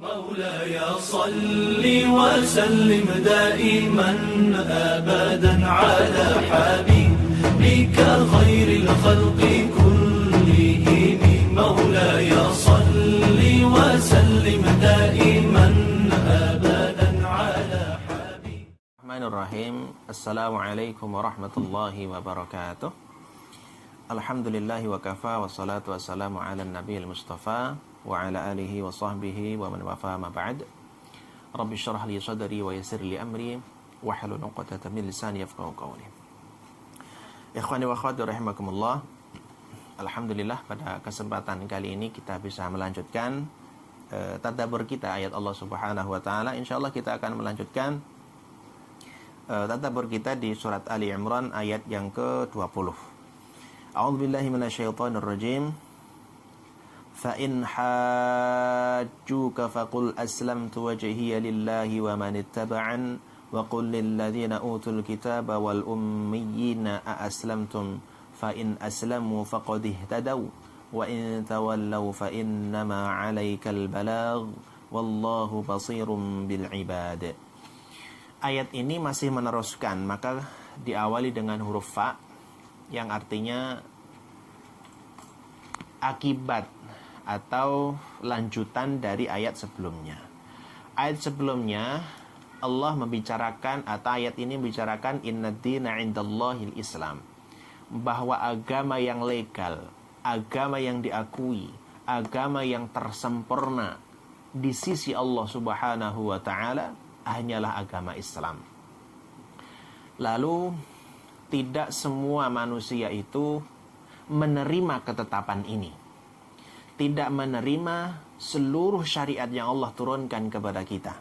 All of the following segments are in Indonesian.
مولاي صل وسلم دائما أبدا على حبيبك خير الخلق كلهم مولاي صل وسلم دائما أبدا على حبيبك. الرحمن الرحيم. Assalamualaikum warahmatullahi wabarakatuh. Alhamdulillahi wa kafa wassalatu wassalamu ala nabiyil mustafa wa ala alihi wa sahbihi wa man wafa ma ba'd. Rabbi syrah li sadri wa yassir li amri wa hlul 'uqdatam min lisani yafqahu qawli. Ikhwani wa akhwati rahimakumullah. Alhamdulillah pada kesempatan kali ini kita bisa melanjutkan tadabbur kita ayat Allah Subhanahu wa taala. Insyaallah kita akan melanjutkan tadabbur kita di surat Ali Imran ayat yang ke-20. A'udzubillahi minasyaitonir rajim. فَإِنْ حَاجُّوكَ فَقُلْ أَسْلَمْتُ وَجْهِيَ لِلَّهِ وَمَنِ اتَّبَعَنِ وَقُلْ لِلَّذِينَ أُوتُوا الْكِتَابَ وَالْأُمِّيِّينَ أَأَسْلَمْتُمْ فَإِنْ أَسْلَمُوا فَقَدِ اهْتَدَوْا وَإِنْ تَوَلَّوْا فَإِنَّمَا عَلَيْكَ الْبَلَاغُ وَاللَّهُ بَصِيرٌ بِالْعِبَادِ. Ayat ini masih meneruskan, maka diawali dengan huruf fa yang artinya akibat atau lanjutan dari ayat sebelumnya. Ayat sebelumnya Allah membicarakan, atau ayat ini membicarakan innad-dina 'indallahil Islam, bahwa agama yang legal, agama yang diakui, agama yang tersempurna di sisi Allah Subhanahu wa taala hanyalah agama Islam. Lalu tidak semua manusia itu menerima ketetapan ini, tidak menerima seluruh syariat yang Allah turunkan kepada kita.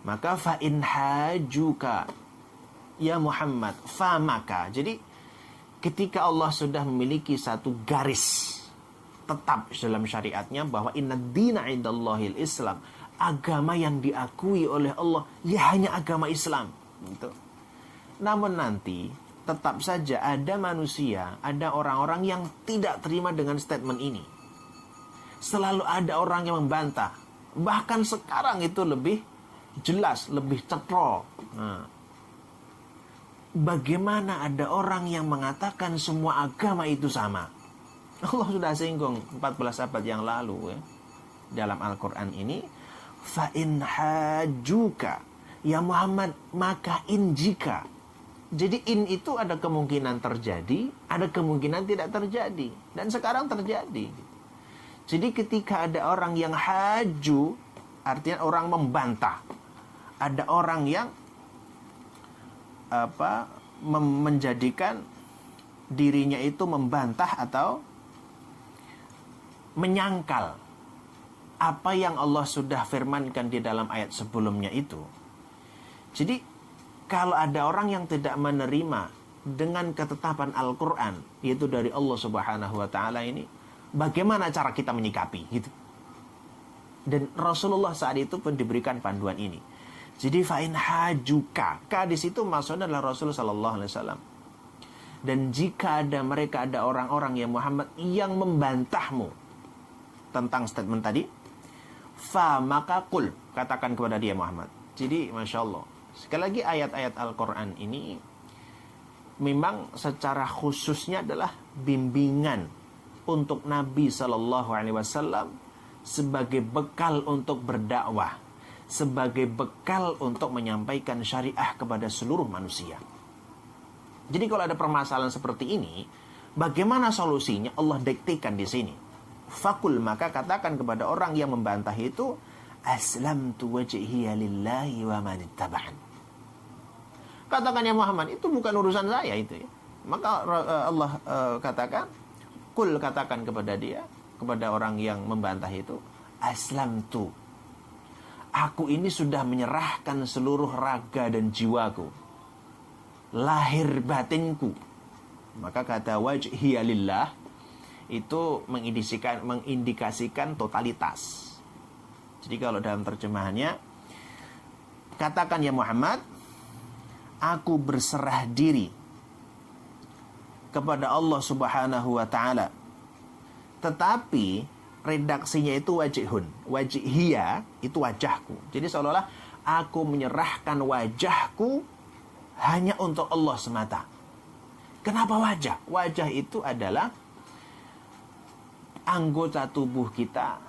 Maka fa in hajuka ya Muhammad fa maka. Jadi ketika Allah sudah memiliki satu garis tetap dalam syariatnya bahwa innad-dina 'indallahil Islam, agama yang diakui oleh Allah ya hanya agama Islam gitu. Namun nanti tetap saja ada manusia, ada orang-orang yang tidak terima dengan statement ini. Selalu ada orang yang membantah. Bahkan sekarang itu lebih jelas, lebih cetrol. Bagaimana ada orang yang mengatakan semua agama itu sama? Allah sudah singgung 14 abad yang lalu dalam Al-Quran ini. Fa in hajuka ya Muhammad, maka in jika. Jadi in itu ada kemungkinan terjadi, ada kemungkinan tidak terjadi. Dan sekarang terjadi. Jadi ketika ada orang yang haju, artinya orang membantah. Ada orang yang menjadikan dirinya itu membantah atau menyangkal apa yang Allah sudah firmankan di dalam ayat sebelumnya itu. Jadi kalau ada orang yang tidak menerima dengan ketetapan Al-Quran, yaitu dari Allah Subhanahu wa ta'ala ini, bagaimana cara kita menyikapi gitu. Dan Rasulullah saat itu pun diberikan panduan ini. Jadi fa'in hajuka, ka di situ maksudnya adalah Rasulullah sallallahu alaihi wasallam. Dan jika ada orang-orang yang Muhammad yang membantahmu tentang statement tadi, fa maka qul, katakan kepada dia Muhammad. Jadi Masya Allah, sekali lagi ayat-ayat Al-Quran ini memang secara khususnya adalah bimbingan untuk Nabi Sallallahu Alaihi Wasallam sebagai bekal untuk berdakwah, sebagai bekal untuk menyampaikan syariah kepada seluruh manusia. Jadi kalau ada permasalahan seperti ini, bagaimana solusinya? Allah diktikan di sini. Fakul, maka katakan kepada orang yang membantah itu, aslamtu wajhiya lillahi wa man ittaba'an. Katakan ya Muhammad, itu bukan urusan saya itu ya. Maka Allah katakan, kul, katakan kepada dia, kepada orang yang membantah itu, aslamtu, aku ini sudah menyerahkan seluruh raga dan jiwaku, lahir batinku. Maka kata wajhiya lillah itu mengindikasikan totalitas. Jadi kalau dalam terjemahannya, katakan ya Muhammad, aku berserah diri kepada Allah Subhanahu wa ta'ala. Tetapi redaksinya itu wajihun. Wajihia itu wajahku. Jadi seolah-olah aku menyerahkan wajahku hanya untuk Allah semata. Kenapa wajah? Wajah itu adalah anggota tubuh kita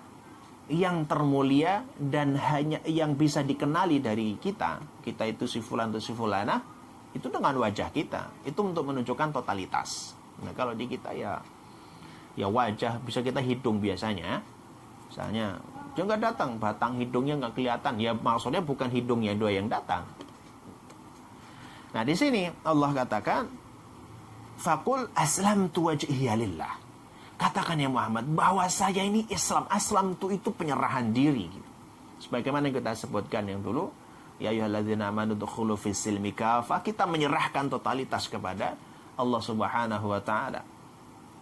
yang termulia dan hanya yang bisa dikenali dari kita. Kita itu si fulan atau si fulana, itu dengan wajah kita. Itu untuk menunjukkan totalitas. Nah, kalau di kita ya wajah, bisa kita hidung biasanya. Misalnya, dia nggak datang, batang hidungnya nggak kelihatan. Ya maksudnya bukan hidungnya dua yang datang. Nah, di sini Allah katakan, Faqul aslamtu wajhiya lillah. Katakan ya Muhammad, bahwa saya ini Islam. Aslam itu penyerahan diri. Gitu. Sebagaimana yang kita sebutkan yang dulu, ya ayyuhalladzina amanu dukhulu fis silmi kafah. Kita menyerahkan totalitas kepada Allah Subhanahu wa taala.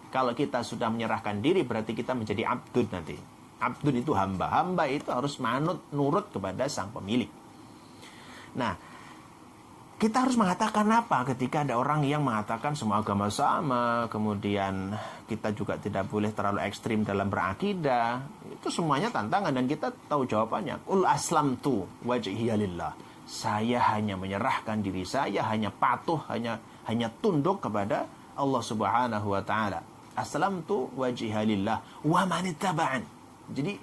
Kalau kita sudah menyerahkan diri, berarti kita menjadi abdun nanti. Abdun itu hamba. Hamba itu harus manut, nurut kepada sang pemilik. Nah, kita harus mengatakan apa ketika ada orang yang mengatakan semua agama sama, kemudian kita juga tidak boleh terlalu ekstrim dalam berakidah. Itu semuanya tantangan dan kita tahu jawabannya. Qul aslamtu wajhiya lillah. Saya hanya menyerahkan diri saya, hanya patuh, hanya tunduk kepada Allah Subhanahu wa taala. Aslamtu wajhiya lillah wa man ittaba'an. Jadi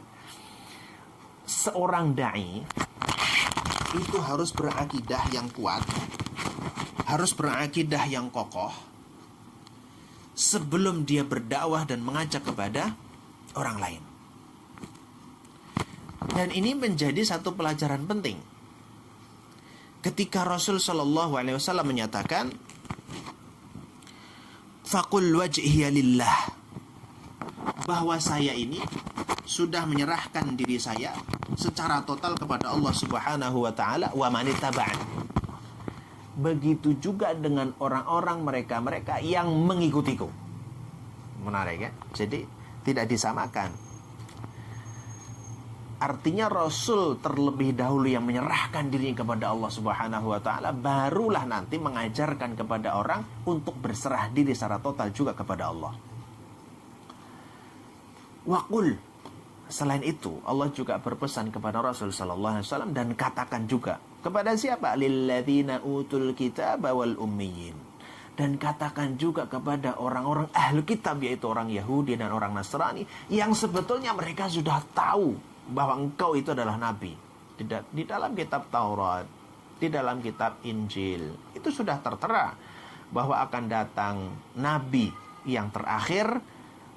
seorang dai itu harus berakidah yang kuat, harus berakidah yang kokoh sebelum dia berdakwah dan mengajak kepada orang lain. Dan ini menjadi satu pelajaran penting. Ketika Rasul Shallallahu Alaihi Wasallam menyatakan, "Faqul wajhiya lillah," bahwa saya ini sudah menyerahkan diri saya secara total kepada Allah Subhanahu wa taala, wa man ittaba'an. Begitu juga dengan orang-orang mereka yang mengikutiku. Menarik ya? Jadi tidak disamakan. Artinya Rasul terlebih dahulu yang menyerahkan diri kepada Allah Subhanahu wa taala, barulah nanti mengajarkan kepada orang untuk berserah diri secara total juga kepada Allah. Waqul. Selain itu, Allah juga berpesan kepada Rasul sallallahu alaihi wasallam dan katakan juga kepada siapa? Lilladzina utul kitaba wal ummiyin. Dan katakan juga kepada orang-orang ahli kitab, yaitu orang Yahudi dan orang Nasrani, yang sebetulnya mereka sudah tahu bahwa engkau itu adalah nabi. Di dalam kitab Taurat, di dalam kitab Injil, itu sudah tertera bahwa akan datang nabi yang terakhir,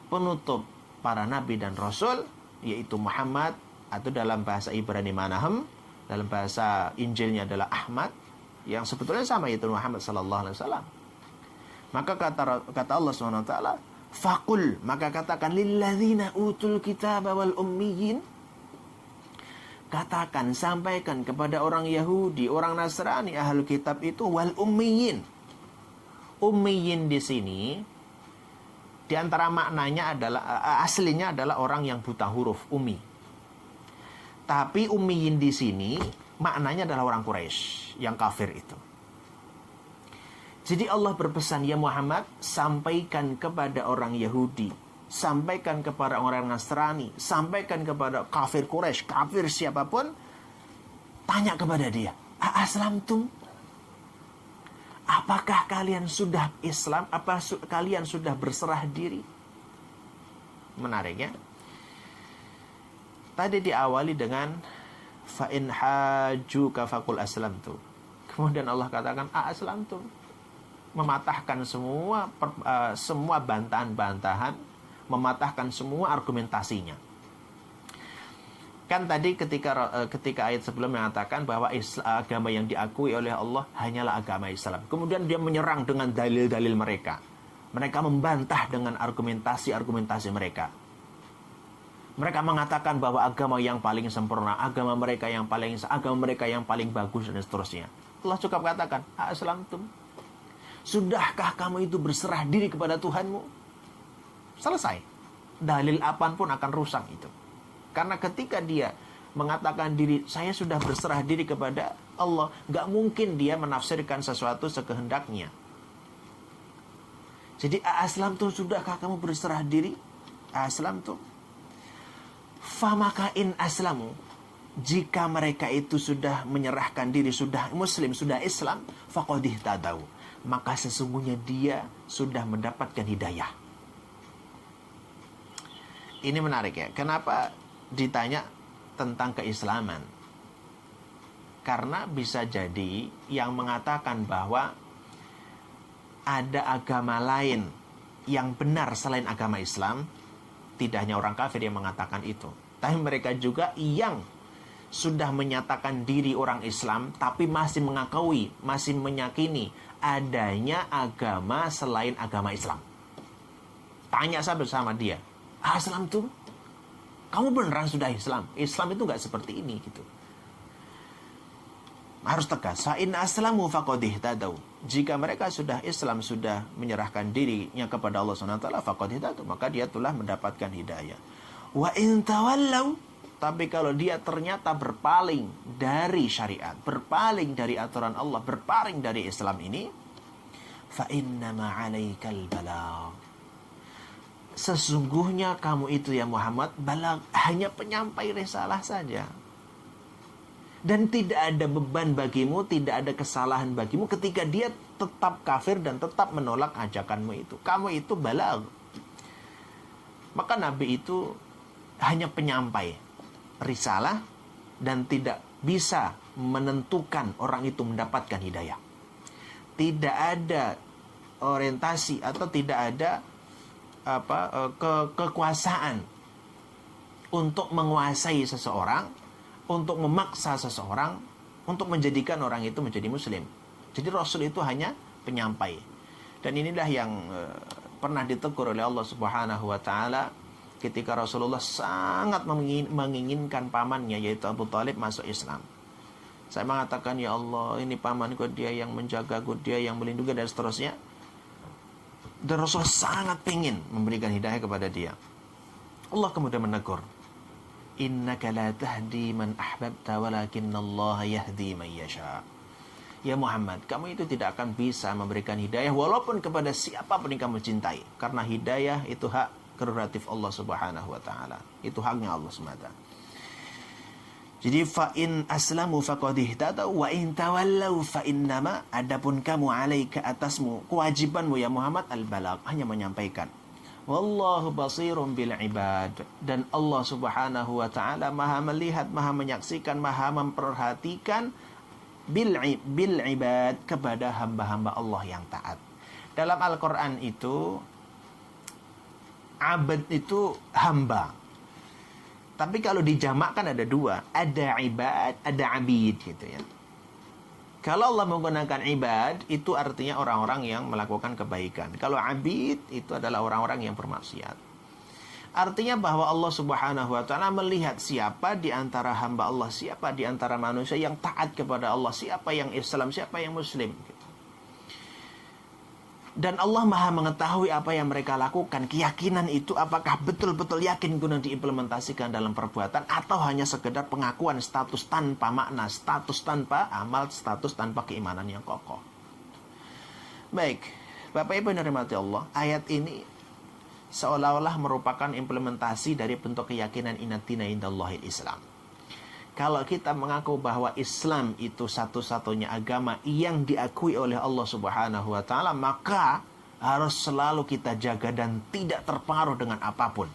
penutup para nabi dan rasul, yaitu Muhammad, atau dalam bahasa Ibrani Manahem, dalam bahasa Injilnya adalah Ahmad, yang sebetulnya sama, yaitu Muhammad sallallahu alaihi wasallam. Maka kata Allah SWT, Faqul, maka katakan lilladzina utul kitaba wal ummiyin, katakan, sampaikan kepada orang Yahudi, orang Nasrani, ahlul kitab itu, wal ummiyin. Ummiyin di sini di antara maknanya adalah, aslinya adalah orang yang buta huruf, ummi. Tapi ummiyin di sini maknanya adalah orang Quraisy yang kafir itu. Jadi Allah berpesan, ya Muhammad, sampaikan kepada orang Yahudi, sampaikan kepada orang Nasrani, sampaikan kepada kafir Quraisy, kafir siapapun, tanya kepada dia, aslamtum? Apakah kalian sudah Islam? Apa kalian sudah berserah diri? Menarik ya. Tadi diawali dengan fa in hajuka faqul aslamtu. Kemudian Allah katakan aslamtu. Mematahkan semua bantahan-bantahan, mematahkan semua argumentasinya. Kan tadi ketika ayat sebelum mengatakan bahwa agama yang diakui oleh Allah hanyalah agama Islam. Kemudian dia menyerang dengan dalil-dalil mereka. Mereka membantah dengan argumentasi mereka. Mereka mengatakan bahwa agama yang paling sempurna, agama mereka yang paling bagus dan seterusnya. Allah cukup katakan, aslamtum. Sudahkah kamu itu berserah diri kepada Tuhanmu? Selesai. Dalil apapun akan rusak itu. Karena ketika dia mengatakan diri, saya sudah berserah diri kepada Allah, gak mungkin dia menafsirkan sesuatu sekehendaknya. Jadi aslamtum, sudahkah kamu berserah diri? Aslamtum. famaka in aslamu, jika mereka itu sudah menyerahkan diri, sudah muslim, sudah Islam, faqad ihtadaw, maka sesungguhnya dia sudah mendapatkan hidayah. Ini menarik ya. Kenapa ditanya tentang keislaman? Karena bisa jadi yang mengatakan bahwa ada agama lain yang benar selain agama Islam, tidak hanya orang kafir yang mengatakan itu, tapi mereka juga yang sudah menyatakan diri orang Islam, tapi masih mengakui, masih meyakini adanya agama selain agama Islam. Tanya saya bersama dia, Islam tuh, kamu beneran sudah Islam? Islam itu nggak seperti ini gitu. Harus tegas. Sa'in aslamu faqad ihtadaw. Jika mereka sudah Islam, sudah menyerahkan dirinya kepada Allah SWT, faqad ihtadaw, maka dia telah mendapatkan hidayah. Wa in tawallaw, tapi kalau dia ternyata berpaling dari syariat, berpaling dari aturan Allah, berpaling dari Islam ini, fa innama 'alaikal balagh. Sesungguhnya kamu itu ya Muhammad, balagh, hanya penyampai risalah saja. Dan tidak ada beban bagimu, tidak ada kesalahan bagimu ketika dia tetap kafir dan tetap menolak ajakanmu itu. Kamu itu balagh. Maka Nabi itu hanya penyampai risalah dan tidak bisa menentukan orang itu mendapatkan hidayah. Tidak ada orientasi atau tidak ada kekuasaan untuk menguasai seseorang, untuk memaksa seseorang untuk menjadikan orang itu menjadi muslim. Jadi Rasul itu hanya penyampai. Dan inilah yang pernah ditegur oleh Allah Subhanahu wa taala ketika Rasulullah sangat menginginkan pamannya yaitu Abu Thalib masuk Islam. Saya mengatakan, ya Allah, ini pamanku, dia yang menjagaku, dia yang melindungi dan seterusnya. Dan Rasul sangat ingin memberikan hidayah kepada dia. Allah kemudian menegur, innaka la tahdi man ahbabta walakinallaha yahdi man yasha. Ya Muhammad, kamu itu tidak akan bisa memberikan hidayah walaupun kepada siapapun yang kamu cintai, karena hidayah itu hak prerogatif Allah Subhanahu wa taala. Itu haknya Allah semata. Jadi fa in aslamu faqad ihtadaw wa in tawallaw fa innama, adapun kamu alaika, atasmu, kewajibanmu ya Muhammad, al-balagh, hanya menyampaikan. Wallahu basirun bil ibad, dan Allah Subhanahu wa taala Maha melihat, Maha menyaksikan, Maha memperhatikan bil ibad, kepada hamba-hamba Allah yang taat. Dalam Al-Qur'an itu abad itu hamba. Tapi kalau dijamakkan ada dua, ada ibad, ada abid gitu ya. Kalau Allah menggunakan ibad, itu artinya orang-orang yang melakukan kebaikan. Kalau abid, itu adalah orang-orang yang bermaksiat. Artinya bahwa Allah Subhanahu wa taala melihat siapa di antara hamba Allah, siapa di antara manusia yang taat kepada Allah, siapa yang Islam, siapa yang Muslim. Dan Allah Maha mengetahui apa yang mereka lakukan. Keyakinan itu apakah betul-betul yakin guna diimplementasikan dalam perbuatan, atau hanya sekedar pengakuan status tanpa makna, status tanpa amal, status tanpa keimanan yang kokoh. Baik, Bapak Ibu yang dirahmati Allah, ayat ini seolah-olah merupakan implementasi dari bentuk keyakinan inatina indallahil Islam. Kalau kita mengaku bahwa Islam itu satu-satunya agama yang diakui oleh Allah Subhanahu wa taala, maka harus selalu kita jaga dan tidak terpengaruh dengan apapun.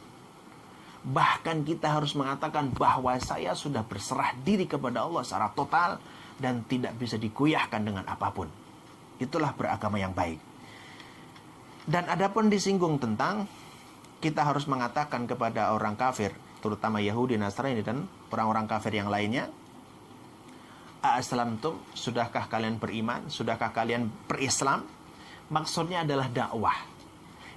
Bahkan kita harus mengatakan bahwa saya sudah berserah diri kepada Allah secara total dan tidak bisa digoyahkan dengan apapun. Itulah beragama yang baik. Dan adapun disinggung tentang kita harus mengatakan kepada orang kafir, terutama Yahudi, Nasrani, dan orang-orang kafir yang lainnya, Aslamtum, sudahkah kalian beriman? Sudahkah kalian berislam? Maksudnya adalah dakwah.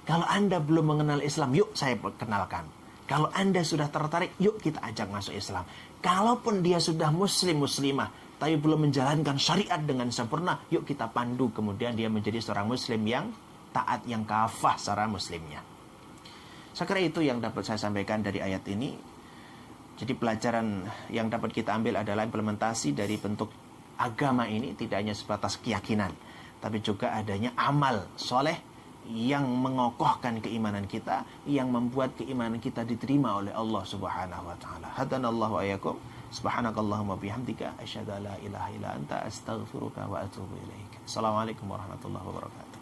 Kalau Anda belum mengenal Islam, yuk saya kenalkan. Kalau Anda sudah tertarik, yuk kita ajak masuk Islam. Kalaupun dia sudah muslim, muslimah, tapi belum menjalankan syariat dengan sempurna, yuk kita pandu, kemudian dia menjadi seorang muslim yang taat, yang kafah secara muslimnya. Saya kira itu yang dapat saya sampaikan dari ayat ini. Jadi pelajaran yang dapat kita ambil adalah implementasi dari bentuk agama ini tidak hanya sebatas keyakinan, tapi juga adanya amal soleh yang mengokohkan keimanan kita, yang membuat keimanan kita diterima oleh Allah Subhanahu wa taala. Hadanallahu wa iyyakum. Subhanakallahumma bihamdika asyhadu an la ilaha illa anta astaghfiruka wa atubu ilaik. Assalamualaikum warahmatullahi wabarakatuh.